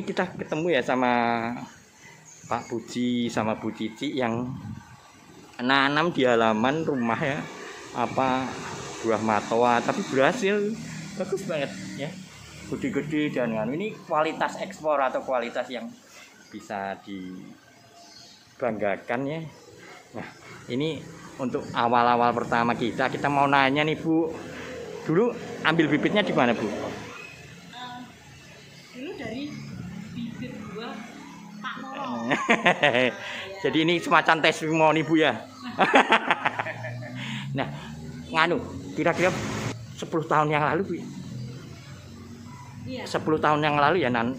ini kita ketemu ya sama Pak Puji sama Bu Cici yang nanam di halaman rumah ya, apa buah matoa, tapi berhasil bagus banget ya, gede-gede dan ini kualitas ekspor atau kualitas yang bisa dibanggakan ya. Nah ini untuk awal-awal pertama kita mau nanya nih Bu, dulu ambil bibitnya di mana Bu? Dulu dari bibit buah Pak Moro. Jadi ini semacam testimoni Bu ya. Nah, nganu, kira-kira 10 tahun yang lalu Bu. Iya. 10 tahun yang lalu ya nanam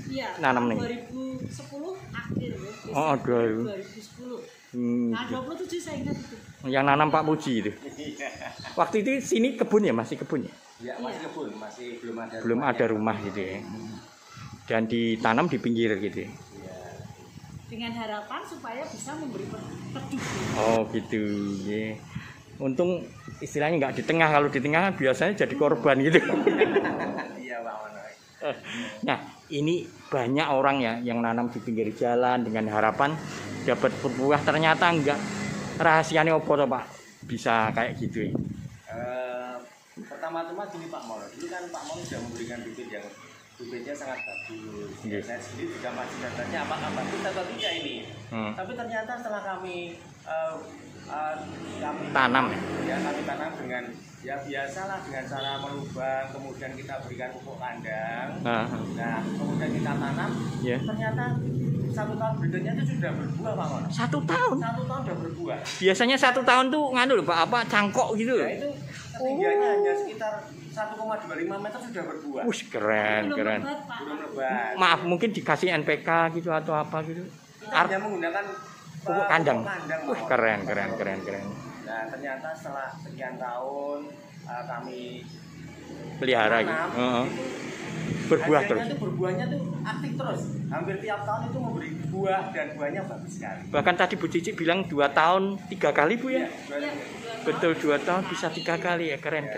nih. 2010 akhir ya. Oh, 2010. Nah, 27 saya ingat itu. Yang nanam Pak Puji itu. Waktu itu sini kebun ya, masih kebun ya? Ya, masih kebun, masih belum ada rumah gitu ya. Dan ditanam di pinggir gitu. Ya. Dengan harapan supaya bisa memberi teduh. Oh gitu ya. Untung istilahnya nggak di tengah, kalau di tengah biasanya jadi korban gitu. Iya Pak Mono. Nah ini banyak orang ya yang nanam di pinggir jalan dengan harapan dapat berbuah, ternyata enggak. Rahasianya apa toh Pak bisa kayak gitu ya? Pertama-tama gini Pak Mono, dulu kan Pak Mono sudah memberikan bibitnya sangat bagus. Yes. Saya sendiri juga masih datanya apa bagus atau tidak ini. Tapi ternyata setelah kami tanam ya, kami tanam dengan ya biasalah dengan cara melubang, kemudian kita berikan pupuk kandang. Nah kemudian kita tanam, ternyata 1 tahun berikutnya itu sudah berbuah Pak Mono. 1 tahun? 1 tahun sudah berbuah. Biasanya 1 tahun tuh nganu loh Pak, apa cangkok gitu loh. Ya itu ketinggiannya hanya sekitar 1,25 meter sudah berbuah. Keren. Belum lebat. Maaf, mungkin dikasih NPK gitu atau apa gitu. Hanya menggunakan pupuk kandang. Keren. Nah ternyata setelah sekian tahun kami pelihara gitu. Berbuah terus. Itu berbuahnya tuh aktif terus. Hampir tiap tahun itu memberi buah dan buahnya bagus sekali. Bahkan tadi Bu Cici bilang 2 tahun 3 kali Bu ya? Betul, 2 tahun bisa 3 kali ya, keren.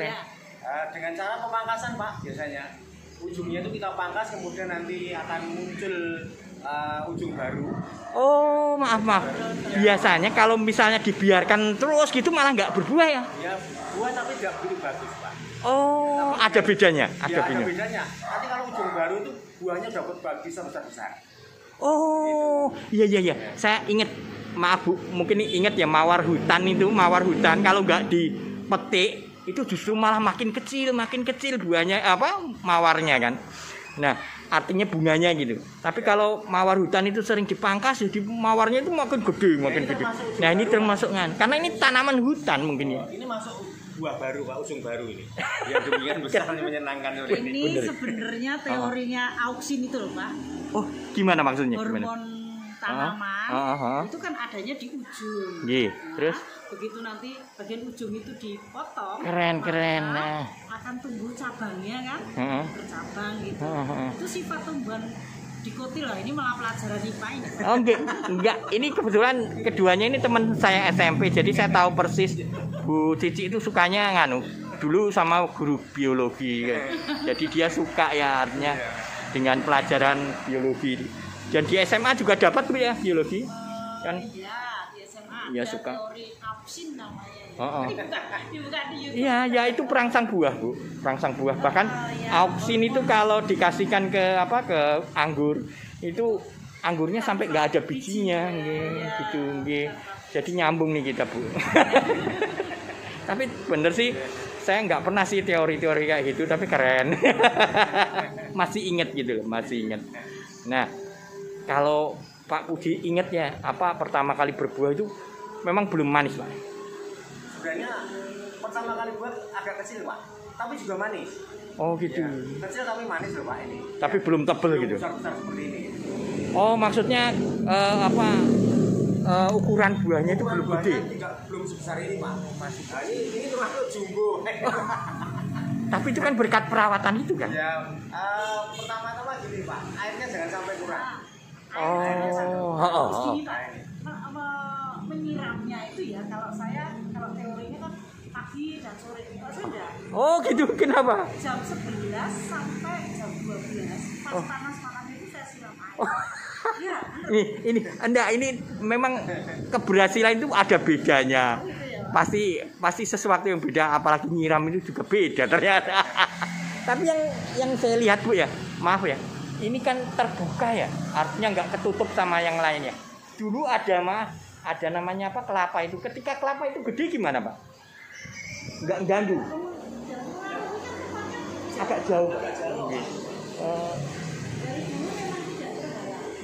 Dengan cara pemangkasan Pak biasanya. Ujungnya itu kita pangkas, kemudian nanti akan muncul ujung baru. Oh maaf. Biasanya kalau misalnya dibiarkan terus gitu malah nggak berbuah ya? Ya buah tapi tidak begitu bagus Pak. Oh ada bedanya? Ada bedanya. Nanti kalau ujung baru itu buahnya dapat bagi sebesar-besar. Oh iya. Saya ingat, maaf Bu, mungkin ingat ya mawar hutan itu, kalau nggak dipetik itu justru malah makin kecil buahnya, apa mawarnya kan. Nah artinya bunganya gitu. Tapi kalau mawar hutan itu sering dipangkas, jadi mawarnya itu makin gede. Nah ini termasuk kan, karena ini tanaman hutan mungkin ya. Ini masuk buah baru Pak, ujung baru ini. Yang demikian besar menyenangkan ini. Sebenarnya teorinya auksin itu loh Pak. Oh gimana maksudnya? Hormon tanaman itu kan adanya di ujung. Terus begitu nanti bagian ujung itu dipotong, keren. Nah akan tumbuh cabangnya kan, bercabang gitu. Itu sifat tumbuhan dikotil lah. Ini malah pelajaran IPA ini. Oh enggak. Ini kebetulan keduanya ini teman saya SMP, jadi saya tahu persis Bu Cici itu sukanya nganu dulu sama guru biologi. Jadi dia suka ya artinya dengan pelajaran biologi. Dan di SMA juga dapat Bu ya biologi kan? Iya di SMA. Iya suka. Teori auksin namanya. Iya, ya itu perangsang buah Bu, bahkan auksin itu kalau dikasihkan ke anggur itu anggurnya sampai nggak ada bijinya, gitu. Jadi nyambung nih kita Bu. Tapi bener sih, saya nggak pernah sih teori-teori kayak gitu, tapi keren. Masih inget gitu loh, masih inget. Nah, kalau Pak Puji inget ya, pertama kali berbuah itu memang belum manis Pak. Sebenarnya pertama kali buat agak kecil Pak, tapi juga manis. Oh gitu. Ya, kecil tapi manis loh Pak ini. Tapi belum tebel gitu. Besar seperti ini. Oh maksudnya ukuran buahnya itu belum gede. Belum sebesar ini Pak. Masih. Nah, ini termasuk jumbo. Tapi itu kan berkat perawatan itu kan. Ya, pertama-tama gini Pak, airnya jangan sampai kurang. Gini Pak, menyiramnya itu ya kalau teorinya kan pagi dan sore. Kalau saya Oh gitu, kenapa? jam 11 sampai jam 12 pas panas-panasnya itu saya siram air. Oh. Ini enggak, ini memang keberhasilan itu ada bedanya. Pasti sesuatu yang beda, apalagi nyiram itu juga beda ternyata. Tapi yang saya lihat Bu ya, maaf ya, ini kan terbuka ya, artinya nggak ketutup sama yang lain ya. Dulu ada namanya apa, kelapa itu. Ketika kelapa itu gede gimana Pak? Nggak ganggu? Agak jauh.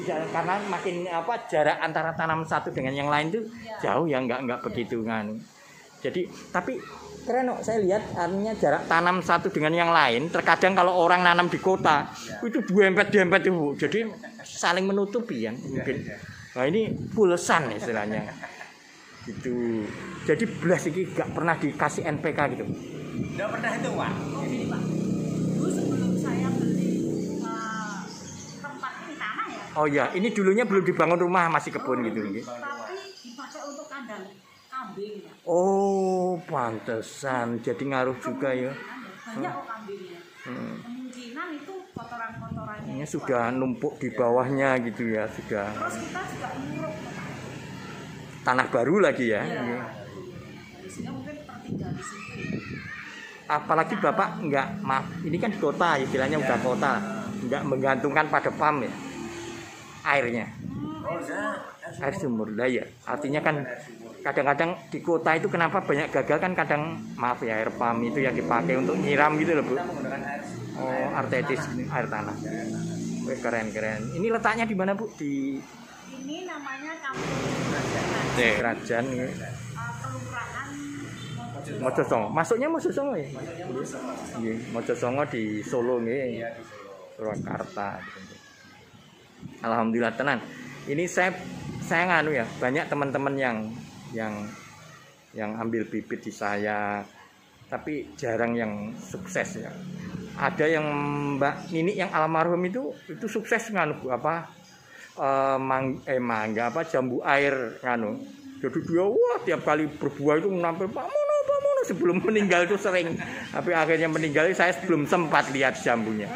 Karena makin jarak antara tanam satu dengan yang lain itu jauh ya, nggak begitu kan. Jadi tapi keren kok, saya lihat artinya jarak tanam satu dengan yang lain. Terkadang kalau orang nanam di kota itu dempet itu, jadi saling menutupi ya mungkin. Nah ini pulsan istilahnya gitu. Jadi belas ini nggak pernah dikasih NPK gitu. Nggak pernah itu Pak. Gini Pak, dulu sebelum saya beli tempat ini tanah ya. Oh ya, ini dulunya belum dibangun rumah, masih kebun gitu. Tapi dipakai untuk kandang kambing. Oh, pantesan. Jadi ngaruh juga ya. Banyak kok kambingnya. Kemungkinan itu kotoran-kotorannya. Ini sudah numpuk di bawahnya gitu ya, sudah. Terus kita juga nguruk tanah baru lagi ya. Sehingga mungkin tertinggal di situ. Apalagi Bapak maaf, ini kan di kota, istilahnya udah kota, nggak menggantungkan pada pam ya airnya. Air sumur daya. Artinya kan kadang-kadang di kota itu kenapa banyak gagal kan, kadang maaf ya, air pam itu yang dipakai untuk nyiram gitu loh Bu. Oh, artetis air tanah. Wih, keren. Ini letaknya di mana Bu? Ini namanya kampung Kerajaan ya. Kelurahan Mojosongo. Masuknya Mojosongo ya? Iya, Mojosongo di Solo nih. Surakarta gitu. Alhamdulillah tenan. Ini saya nganu ya, banyak teman-teman yang ambil bibit di saya, tapi jarang yang sukses ya. Ada yang Mbak Nini yang almarhum itu sukses nganu mangga jambu air nganu. Jadi dia tiap kali berbuah itu sampai Pak Mono sebelum meninggal itu sering. Tapi akhirnya meninggal saya belum sempat lihat jambunya.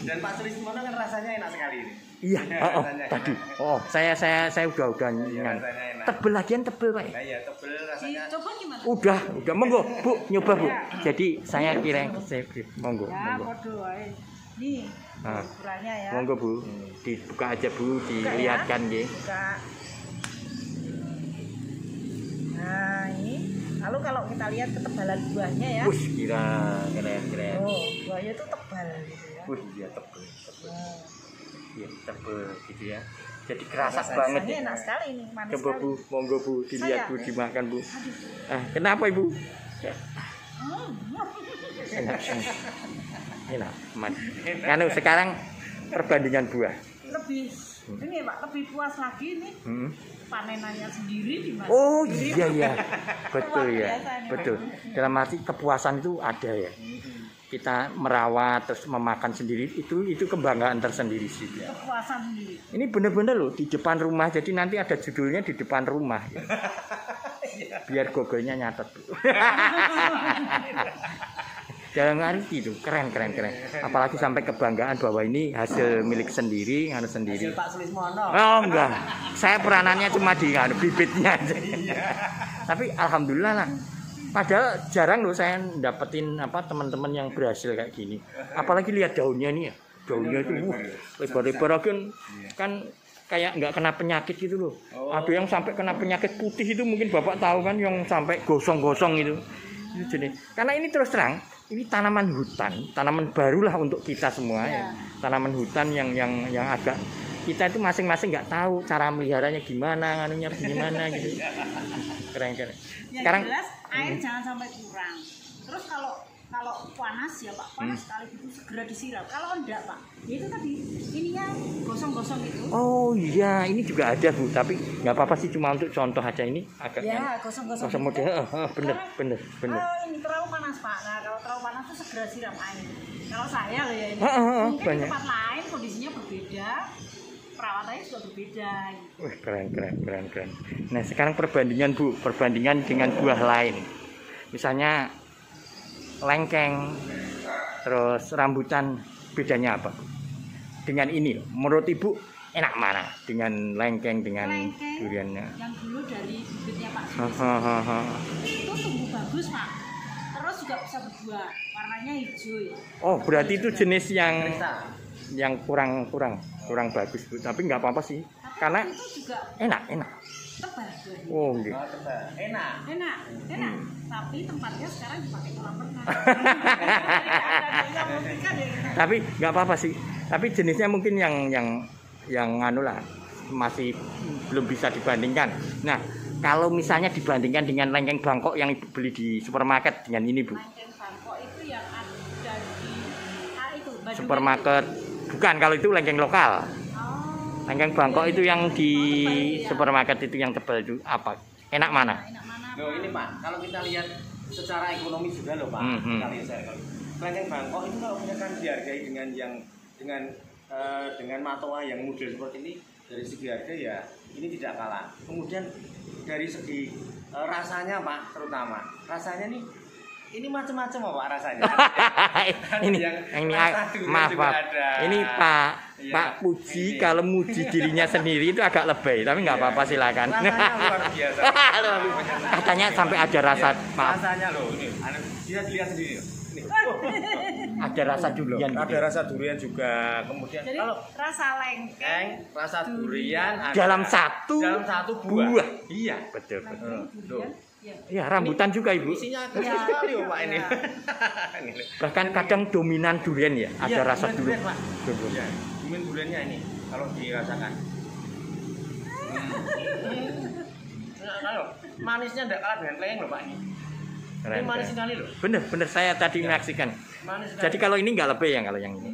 Dan Pak Sulismono kan rasanya enak sekali ini. Iya, tadi. Saya udah nyan. Tebel lagian tebel Pak. Iya, tebel rasanya. Coba gimana? Udah, monggo Bu, nyoba Bu. Jadi saya kira monggo. Ya, podo wae. Nih, ukurannya ya. Monggo Bu, dibuka aja Bu, dilihatkan nggih. Buka. Nah, ini. Lalu kalau kita lihat ketebalan buahnya ya. Wih, keren. Oh, buahnya itu tebal gitu ya. Wih, iya tebel. Iya, tebel gitu ya. Jadi kerasa banget ya. Enak sekali ini, manis. Coba Bu, monggo Bu, dilihat Bu, dimakan Bu. Kenapa Ibu? Enak, manis. Kan sekarang perbandingan buah. Lebih puas lagi nih. Panenannya sendiri di mana? Oh iya, betul ya, betul. Dalam arti kepuasan itu ada ya. Kita merawat terus memakan sendiri itu kebanggaan tersendiri sih. Kepuasan sendiri. Ini bener-bener loh di depan rumah, jadi nanti ada judulnya di depan rumah. Ya. Biar Google-nya nyatet. Dalam arti itu keren. Apalagi sampai kebanggaan bahwa ini hasil milik sendiri, harus sendiri. Hasil Pak Sulismono. Oh enggak, saya peranannya cuma di bibitnya aja. Tapi alhamdulillah lah. Padahal jarang loh saya dapetin teman-teman yang berhasil kayak gini. Apalagi lihat daunnya nih ya, daunnya itu lebar-lebar kan kayak nggak kena penyakit gitu loh. Ada yang sampai kena penyakit putih itu mungkin Bapak tahu kan, yang sampai gosong-gosong itu. Jadi karena ini terus terang. Ini tanaman hutan, tanaman barulah untuk kita semua ya. Tanaman hutan yang agak kita itu masing-masing nggak tahu cara meliharanya gimana, nganunya gimana gitu. Keren. Sekarang jelas air jangan sampai kurang. Terus kalau panas ya Pak, panas sekali gitu segera disiram. Kalau enggak Pak, ya itu tadi ininya gosong-gosong gitu. Oh iya, ini juga ada Bu, tapi nggak apa-apa sih, cuma untuk contoh aja ini agak gosong-gosong. Gosong model, bener. Ini terlalu panas Pak. Nah kalau terlalu panas itu segera siram air. Kalau saya loh ya ini, mungkin banyak. di tempat lain kondisinya berbeda, perawatannya juga berbeda. Gitu. Wih, keren. Nah sekarang perbandingan dengan buah lain, misalnya lengkeng, terus rambutan, bedanya apa dengan ini? Menurut Ibu enak mana dengan lengkeng dengan duriannya? Yang dulu dari bibitnya Pak itu tumbuh bagus Pak. Terus juga bisa berbuah, warnanya hijau ya. Oh berarti itu jenis yang kurang bagus Bu. Tapi nggak apa-apa sih, karena itu juga enak. Tebal. Oh gitu. Enak. Tapi tempatnya sekarang dipakai kolam renang. Tapi nggak apa-apa sih. Tapi jenisnya mungkin yang anu lah, masih belum bisa dibandingkan. Nah, kalau misalnya dibandingkan dengan lengkeng Bangkok yang Ibu beli di supermarket dengan ini Bu. Lengkeng Bangkok itu yang ada di itu Bandung supermarket. Bukan, kalau itu lengkeng lokal. Lengkeng Bangkok itu yang di supermarket itu yang tebal itu apa? Enak mana? Loh ini Pak, kalau kita lihat secara ekonomi juga loh Pak. Kita lihat lengkeng Bangkok itu kalau misalkan dihargai dengan matoa yang model seperti ini, dari segi harga ya ini tidak kalah. Kemudian dari segi rasanya Pak, terutama rasanya nih ini macam-macam Pak rasanya. ini maaf Pak. Ini Pak Puji kalau muji dirinya sendiri itu agak lebay, tapi nggak apa-apa silakan. Rasanya luar biasa. Katanya sampai ada rasa rasanya loh ini. Bisa dilihat sendiri. Ada rasa durian. Ada rasa durian juga. Kemudian jadi, kalau rasa lengkeng, rasa durian dalam satu buah. Iya, betul. Loh. Ya, rambutan juga Ibu. Isinya sekali Pak ini. Bahkan kadang dominan durian ya, ada rasa durian. Pak. Ya, dominan duriannya ini kalau dirasakan. Manisnya tidak kalah dengan lengkeng loh Pak ini. Ini manis sekali loh. Bener saya tadi menyaksikan. Jadi kalau ini nggak lebih ya kalau yang ini.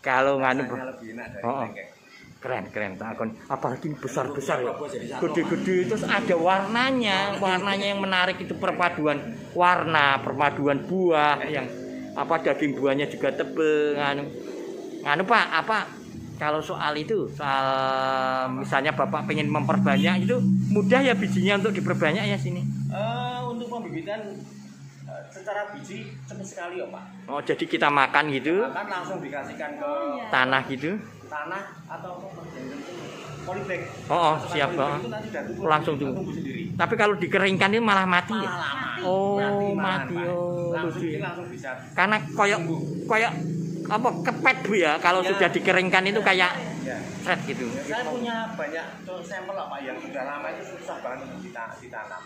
Kalau nganu lebih enak dari lengkeng. Keren takon, apalagi besar-besar ya, gede-gede, terus ada warnanya yang menarik itu perpaduan warna, perpaduan buah yang apa daging buahnya juga tebel, nganu Pak, apa kalau soal misalnya Bapak pengen memperbanyak itu mudah ya bijinya untuk diperbanyak ya sini? Untuk pembibitan secara biji cepat sekali ya Pak. Oh jadi kita makan gitu? Makan langsung dikasihkan ke tanah gitu? Tanah atau polybag. Oh siap Pak. Langsung tuh. Tapi kalau dikeringkan itu malah mati ya? Oh mati. Langsung bisa. Karena koyok apa kepet Bu ya? Kalau sudah dikeringkan itu kayak set gitu. Saya punya banyak sampel Pak yang sudah lama itu susah banget untuk ditanam.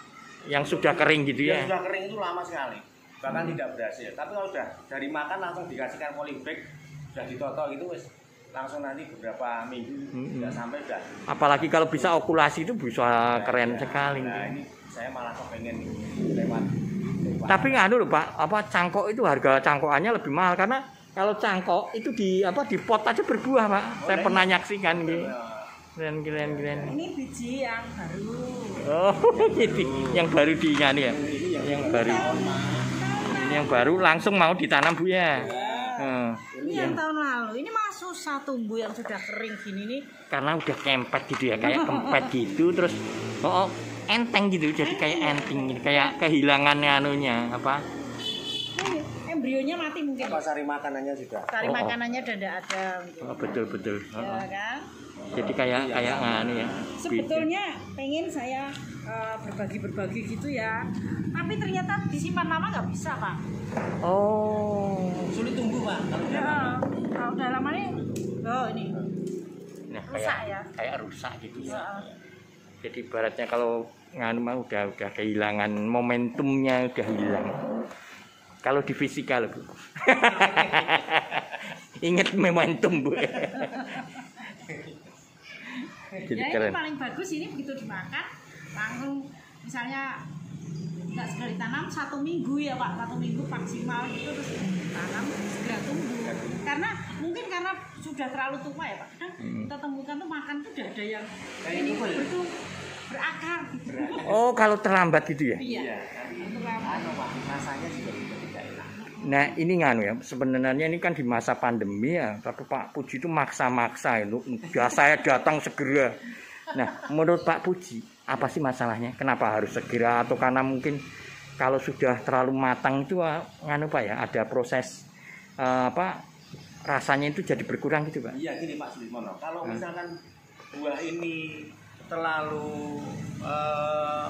Yang sudah kering gitu ya? Yang sudah kering itu lama sekali. Bahkan tidak berhasil. Tapi kalau sudah dari makan langsung dikasihkan polybag, sudah ditotok itu wis langsung nanti beberapa minggu tidak sampai sudah. Apalagi kalau bisa okulasi itu bisa keren sekali. Nah ini saya malah kepengen lewat. Tapi nggak dulu Pak, apa cangkok itu harga cangkokannya lebih mahal karena kalau cangkok itu di pot aja berbuah Pak. Saya pernah nyaksikan gitu. Keren. Ini biji yang baru. Oh gitu, yang baru diingani ya? Yang baru. Ini yang baru langsung mau ditanam Bu ya? Ini yang tahun lalu. Ini malah susah tumbuh yang sudah kering gini nih. Karena udah kempet gitu ya, kayak kempet gitu terus enteng gitu, jadi kayak enteng gitu, kayak kehilangan anunya apa? Ini embrionya mati mungkin. Apa sari makanannya juga? Sari makanannya udah tidak ada. Oh, betul. Ya kan? Jadi kayak anu ya. Sebetulnya pengen saya berbagi gitu ya, tapi ternyata disimpan lama nggak bisa Pak. Oh. Sulit tumbuh Pak. Kalau udah lama nih, ini. Nah, rusak ya. Kayak rusak gitu ya. Jadi ibaratnya kalau nganu mah udah kehilangan momentumnya, udah hilang. Kalau di fisika loh Bu. Ingat momentum Bu. Jadi ya keren. ini paling bagus ini begitu dimakan langsung misalnya nggak segera ditanam 1 minggu ya Pak, 1 minggu maksimal gitu terus ditanam segera tumbuh karena mungkin karena sudah terlalu tua ya Pak. Kita temukan tuh makan tuh udah ada yang ini berakar gitu. Oh kalau terlambat gitu ya? Iya. Rasanya juga tidak enak. Nah ini nganu ya, sebenarnya ini kan di masa pandemi ya, tapi Pak Puji itu maksa-maksa itu, saya datang segera. Nah menurut Pak Puji, apa sih masalahnya? Kenapa harus segera? Atau karena mungkin kalau sudah terlalu matang itu nganu Pak ya, ada proses apa rasanya itu jadi berkurang gitu Pak? Iya gini Pak Sulismono, kalau misalkan buah ini terlalu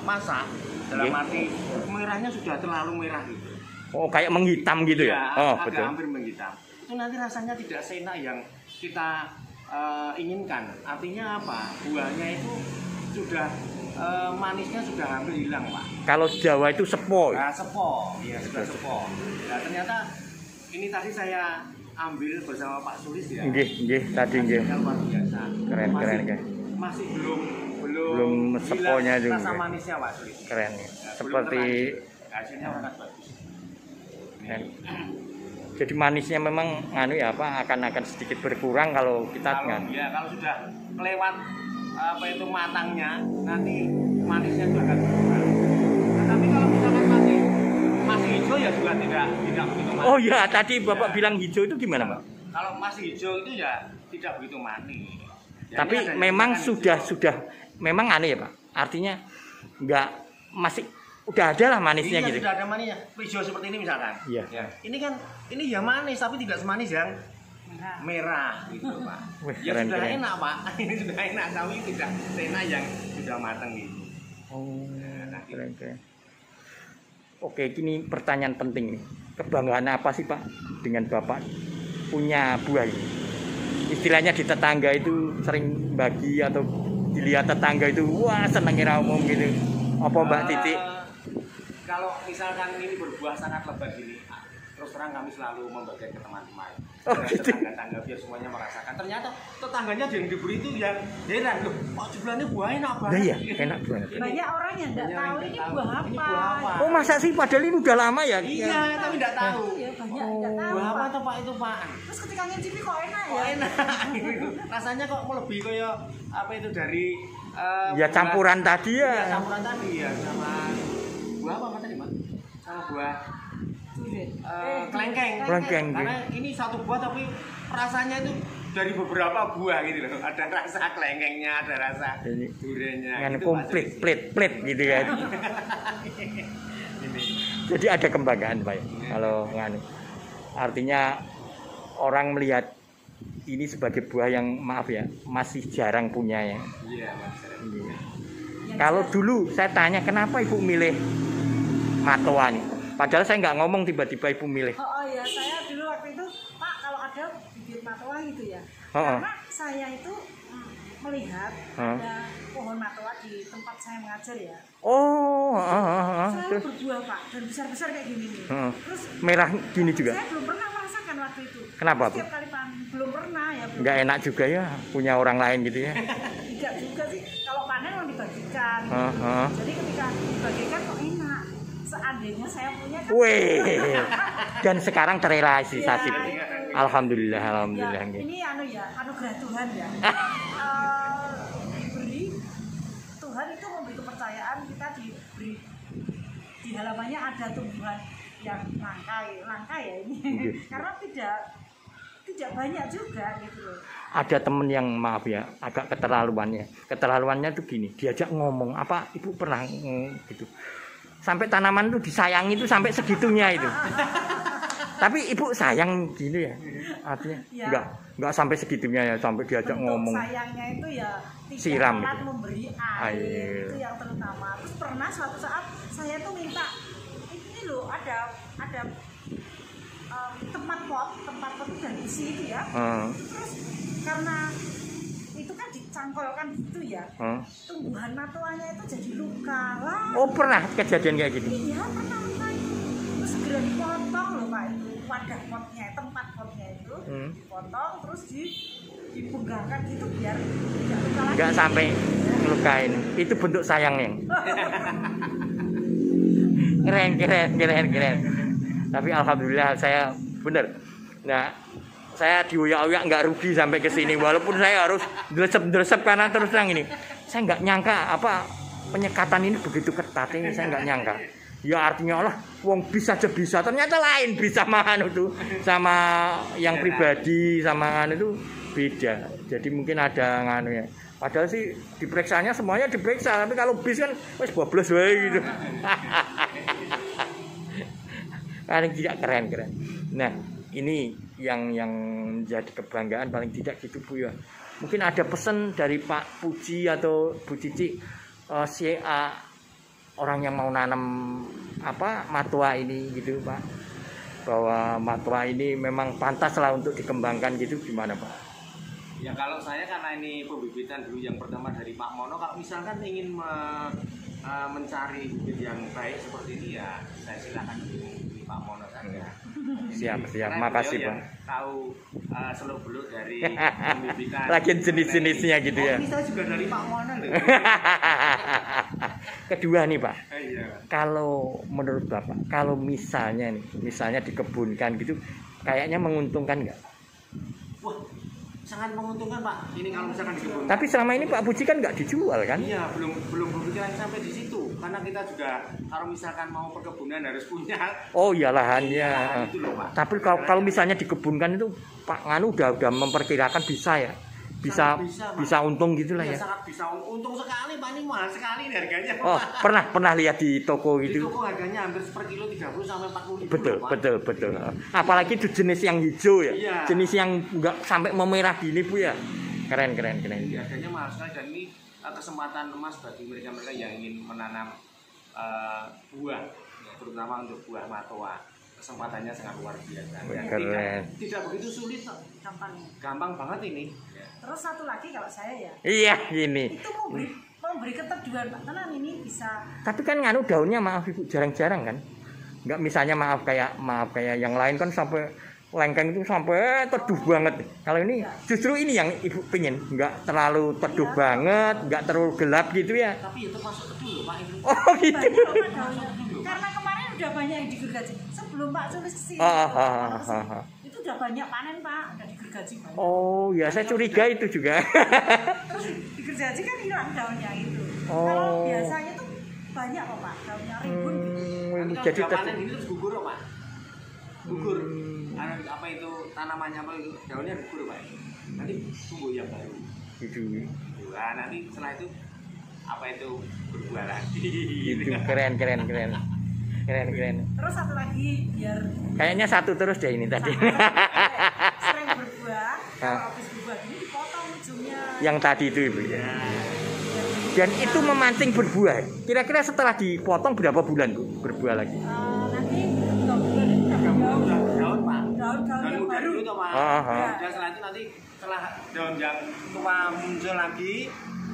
masak, dalam arti merahnya sudah terlalu merah gitu. Oh kayak menghitam gitu ya? Oh agak betul. hampir menghitam. Itu nanti rasanya tidak seenak yang kita inginkan. Artinya apa? Buahnya itu sudah manisnya sudah hampir hilang Pak. Kalau Jawa itu sepo. Nah, sepo, ya sudah sepo. Nah ternyata ini tadi saya ambil bersama Pak Sulis ya. Nggih, tadi nggih. Luar biasa. Keren, Masih belum seponya juga. Rasa manisnya Pak Sulis. Keren ya. Nah, Seperti hasilnya sangat bagus. keren. Jadi manisnya memang ya akan sedikit berkurang kalau kita kalau sudah kelewat matangnya, nanti manisnya juga akan berkurang. Nah, tapi kalau misalkan masih hijau ya juga tidak begitu manis. Oh iya, tadi Bapak bilang hijau itu gimana Pak? Kalau masih hijau itu ya tidak begitu manis. Tapi memang sudah memang ya Pak. Artinya udah ada lah manisnya gitu. Sudah ada manisnya. Hijau seperti ini misalkan. Iya. Ya. Ini ya manis tapi tidak semanis yang merah gitu Pak. Ya sudah enak Pak. Ini sudah enak tapi tidak enak yang sudah matang gitu. Oh, keren. Oke, ini pertanyaan penting nih. Kebanggaan apa sih Pak dengan Bapak punya buah ini? Istilahnya di tetangga itu sering bagi atau dilihat tetangga itu wah senengnya umum gitu. Apa Mbak Titik? Kalau misalkan ini berbuah sangat lebat gini, terus terang kami selalu membagikan ke teman-teman. Tetangga-tetangga biar semuanya merasakan. Ternyata tetangganya yang diberi itu yang heran loh. Kok jumlahnya buah enak banget. Iya, enak banget. Banyak orang yang nggak tahu ini buah apa. Oh masa sih padahal ini udah lama ya? Iya, tapi nggak tahu. Iya banyak nggak tahu. Buah apa tuh Pak itu Pak? Terus ketika ngicipi kok enak ya? Kok enak. Rasanya kok melebihi kayak apa itu dari ya campuran tadi ya. Iya, campuran tadi ya sama buah apa tadi Mas? Sama buah kelengkeng. Karena ini satu buah tapi rasanya itu dari beberapa buah gitu loh. Ada rasa kelengkengnya, ada rasa duriannya. Yang komplit, plit gitu kan. Jadi ada kebanggaan Pak ya. Kalau nganu. Artinya orang melihat ini sebagai buah yang maaf ya masih jarang punya ya. Iya Mas. Iya. Kalau dulu saya tanya kenapa Ibu milih matoa nih? Padahal saya nggak ngomong tiba-tiba Ibu milih. Oh ya, saya dulu waktu itu Pak kalau ada bibit matoa gitu ya. Karena saya itu melihat ada pohon matoa di tempat saya mengajar ya. Selalu berbuah Pak dan besar-besar kayak gini nih. Terus merah gini juga. Saya belum pernah merasakan waktu itu. Kenapa Bu? Setiap kali panen belum pernah ya. Nggak enak juga ya punya orang lain gitu ya. Tidak juga sih. Kalau panen mau dibagikan. Jadi ketika dibagikan kok enak. Seandainya saya punya kan. Wih. Dan sekarang terrealisasi. Ya, Alhamdulillah. Ya, ini anugerah Tuhan ya. Diberi Tuhan itu memberi kepercayaan kita diberi di halamannya ada tumbuhan yang langka ya ini. Karena tidak banyak juga gitu loh. Ada temen yang maaf ya agak keterlaluannya tuh gini, diajak ngomong apa Ibu pernah gitu sampai tanaman tuh disayangi itu sampai segitunya itu. Tapi Ibu sayang gini ya artinya ya. Enggak sampai segitunya ya sampai diajak ngomong. Sayangnya itu ya siram itu. Memberi air itu yang terutama. Terus pernah suatu saat saya tuh minta ini loh ada tempat pot dan isi itu ya. Terus karena itu kan dicangkolkan gitu ya. Tumbuhan matoanya itu jadi luka lah. Oh pernah kejadian kayak gini? Iya pernah itu. Terus segera dipotong loh Pak itu wadah potnya, tempat potnya itu dipotong terus dipegangan gitu biar tidak luka lagi. Nggak sampai ngelukain. Itu bentuk sayangnya. Keren. Tapi alhamdulillah saya bener. Nah, saya diuyak-uyak nggak rugi sampai ke sini walaupun saya harus dresep karena terus terang ini. Saya nggak nyangka apa penyekatan ini begitu ketat ini saya nggak nyangka. Ya artinya Allah, wong bisa aja bisa. Ternyata lain bisa makan itu sama yang pribadi sama kan itu beda. Jadi mungkin ada nganu ya. Padahal sih diperiksanya semuanya diperiksa, tapi kalau bis kan wes bablas wae gitu. Kan tidak keren. Nah, ini yang jadi kebanggaan paling tidak gitu Bu ya. Mungkin ada pesan dari Pak Puji atau Bu Cici, orang yang mau nanam matua ini gitu Pak, bahwa matua ini memang pantas lah untuk dikembangkan gitu, gimana Pak? Ya kalau saya karena ini pembibitan dulu yang pertama dari Pak Mono, kalau misalkan ingin mencari bibit yang baik seperti ini ya saya silakan di Pak Mono saja. Siap, makasih Pak. Tahu seluk-beluk dari pembibitan. Lagian jenis-jenisnya gitu ya. Ini saya juga dari Pak Mono loh. Kedua nih Pak, Iya. kalau menurut Bapak, kalau misalnya dikebunkan gitu, kayaknya menguntungkan nggak? Wah, sangat menguntungkan Pak. Ini kalau misalkan dikebunkan. Tapi selama ini Pak Puji kan nggak dijual kan? Iya, belum berpikiran sampai di situ. Karena kita juga kalau misalkan mau perkebunan harus punya. Oh iya lahannya. Ya, itu loh, Pak. Tapi kalau misalnya dikebunkan itu Pak Nganu udah memperkirakan bisa ya? Bisa untung gitulah ya. Sangat bisa untung sekali Pak, ini mahal sekali ini harganya. Oh, pernah lihat di toko gitu. Di toko harganya hampir per kilo 30 sampai 40 ribu. Betul. Apalagi itu jenis yang hijau ya. Iya. Jenis yang enggak sampai memerah gini Bu ya. Keren. Harganya mahal sekali dan ini kesempatan emas bagi mereka yang ingin menanam buah, terutama untuk buah matua. Kesempatannya sangat luar biasa. Keren. Tidak begitu sulit, gampang banget ini. Terus satu lagi kalau saya ya. Iya ini. Itu memberi keteduhan Pak, tenang ini bisa. Tapi kan nganu daunnya maaf Ibu jarang-jarang kan. Enggak misalnya maaf kayak yang lain kan sampai lengkeng itu sampai teduh banget. Kalau ini justru ini yang Ibu pingin, enggak terlalu teduh banget, enggak terlalu gelap gitu ya. Tapi itu masuk teduh loh Pak ini. Oh gitu. Karena kemarin udah banyak yang digergaji. Sebelum Pak Sulis kesini, itu udah banyak panen Pak, udah digergaji banyak. Oh ya saya curiga itu juga. Terus digergaji kan hilang daunnya itu. Oh. Kalau biasanya tuh banyak kok Pak, daunnya rimbun gitu. Jadi panen ini terus gugur loh Pak. Gugur. Apa itu tanamannya apa itu daunnya gugur Pak. Nanti tumbuh yang baru. Gitu. Nah, nanti setelah itu apa itu berbuah lagi. Gitu keren. Terus satu lagi biar Kayaknya satu terus deh ini tadi. sering berbuah. Kalau habis berbuah ini dipotong ujungnya. Yang tadi itu Ibu ya. Dan itu memancing berbuah. Kira-kira setelah dipotong berapa bulan Bu berbuah lagi? Nanti 2 bulan itu udah Daun Pak. daun yang baru. Itu Pak. Dan setelah itu nanti setelah daun yang tua muncul lagi,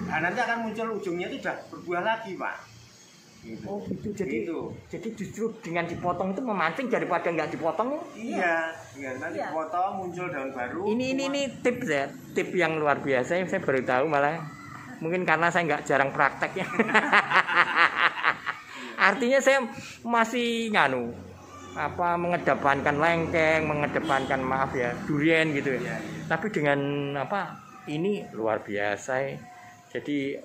nah nanti akan muncul ujungnya itu udah berbuah lagi Pak. Gitu. Oh gitu. Jadi Gitu. jadi justru dengan dipotong itu memancing daripada nggak dipotong ya? Iya, nanti dipotong muncul daun baru. Ini tips ya, tip yang luar biasa. Saya baru tahu malah. Mungkin karena saya nggak jarang praktek ya. Artinya saya masih mengedepankan lengkeng, mengedepankan durian gitu ya. Tapi dengan ini luar biasa ya. Jadi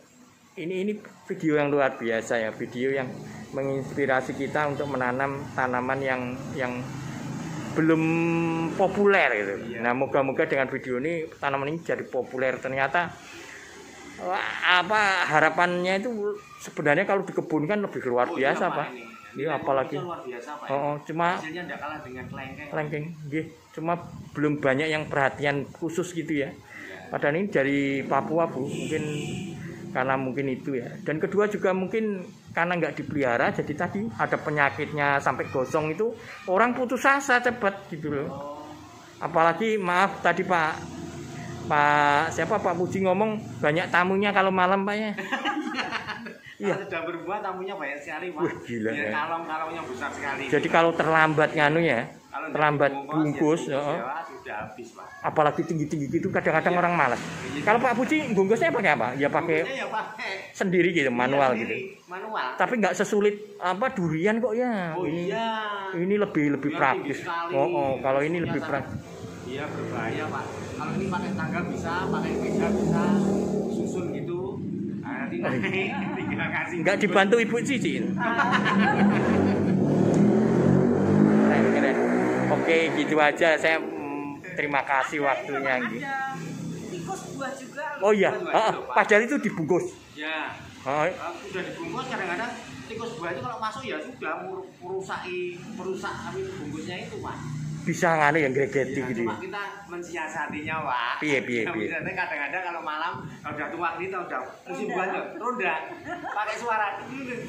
ini video yang luar biasa ya, video yang menginspirasi kita untuk menanam tanaman yang belum populer gitu. Nah, moga-moga dengan video ini tanaman ini jadi populer. Ternyata harapannya itu sebenarnya kalau dikebunkan lebih luar biasa Pak. Iya apalagi. Cuma hasilnya tidak kalah dengan lengkeng. Cuma belum banyak yang perhatian khusus gitu ya. Padahal ini dari Papua Bu, mungkin itu ya. Dan kedua juga mungkin karena nggak dipelihara, jadi tadi ada penyakitnya sampai gosong itu orang putus asa cepat gitu loh. Apalagi maaf tadi Pak Puji ngomong banyak tamunya kalau malam Pak ya. Iya. Kalau sudah berbuah tamunya banyak sekali Pak. Wah, gila ya. Kalong-kalongnya besar sekali. Jadi kalau terlambat terlambat bungkus, sudah habis Pak. Apalagi tinggi-tinggi gitu kadang-kadang orang malas. Kalau Pak Puji bungkusnya pakai apa? Ya pakai sendiri gitu, manual gitu. Manual. Tapi nggak sesulit durian kok ya. Oh iya. Ini lebih praktis. Kalau ini lebih praktis. Iya berbahaya Pak. Kalau ini pakai tangga bisa, pakai meja bisa, susun gitu. Nah, nanti tinggal kasih. Nggak dibantu Ibu Cici. Keren. Oke, gitu aja. Saya terima kasih waktunya. Tikus buah juga. Oh iya, padahal itu dibungkus. Ya. Sudah dibungkus kadang-kadang tikus buah itu kalau masuk ya sudah merusak bungkusnya itu Pak. bisa ngane yang gregeti gitu. Cuma kita mensiasatinya, Pak. Piye. Kadang-kadang kalau malam kalau udah tua kita udah musim banyak, ronda pakai suara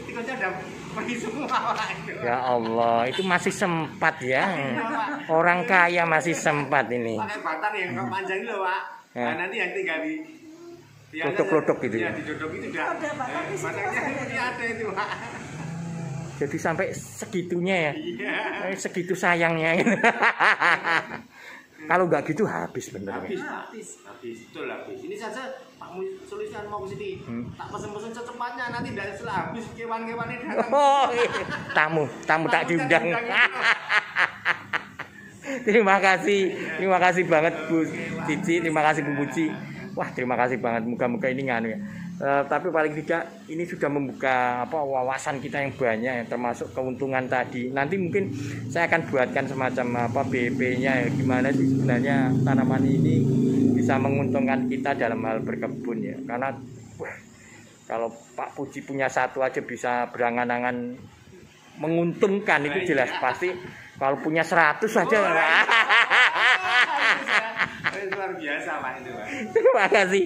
tikunnya udah pergi semua, Pak. Ya Allah, itu masih sempat ya. Orang kaya masih sempat ini. Pakai batang yang panjang loh, Pak. Nah, nanti yang tinggal di Lodok-lodok gitu ya. Ya, didodok itu udah. Batangnya ada itu, Pak. Jadi sampai segitunya ya. Iya. Segitu sayangnya. Kalau nggak gitu habis bener. Habis. Betul habis. Ini saja Pak Sulisyan mau ke sini. Tak pesen-pesen secepatnya nanti dari setelah habis kewan-kewannya datang. Oh, tamu tak diundang. Terima kasih banget Bu Cici, terima kasih Bu Puji. Wah, terima kasih banget. Moga-moga ini nganu ya. Tapi paling tidak ini sudah membuka wawasan kita yang banyak ya, termasuk keuntungan tadi. Nanti mungkin saya akan buatkan semacam BP-nya ya, gimana sih sebenarnya tanaman ini bisa menguntungkan kita dalam hal berkebun ya. Karena kalau Pak Puji punya satu aja bisa berangan-angan menguntungkan itu jelas pasti. Kalau punya 100 saja luar biasa Pak itu, Pak. Terima kasih.